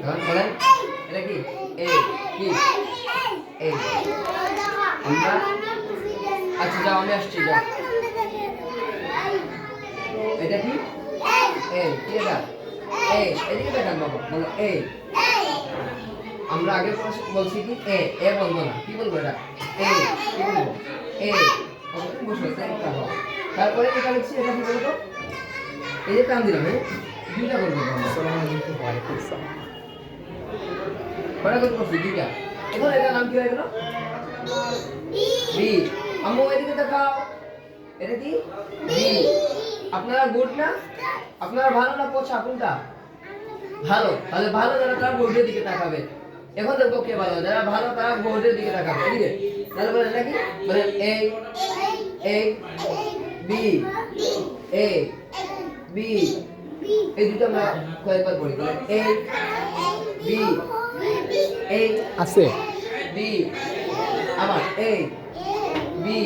এখন বলেন এটা কি এ কি এ আমরা আচ্ছা যাও আমি আসছি যাও এটা কি এ কি এটা এ এদিকে দেখান বাবা বলো এ আমরা আগে বলছি কি এ বলবো না কি বলবো এটা এ কি বলবো এ ওকে বসে তারপরে এটা লিখছি এটা কি বলবো এই যে টান দিলাম হ্যাঁ দুইটা করবো কয়টা করতে পারছি দুইটা এখন এটার নাম কি হয়ে গেল বি আম্মু এদিকে দেখাও এটা কি বি আপনারা গুড না আপনারা ভালো না পচা কোনটা ভালো তাহলে ভালো যারা তারা বোর্ডের দিকে তাকাবে এখন দেখবো কে ভালো যারা ভালো তারা বোর্ডের দিকে তাকাবে এদিকে তাহলে বলেন নাকি বলেন এ বি এ বি এই দুটো আমরা কয়েকবার পড়ি বলেন এ বি এ আছে বি আবার এ বি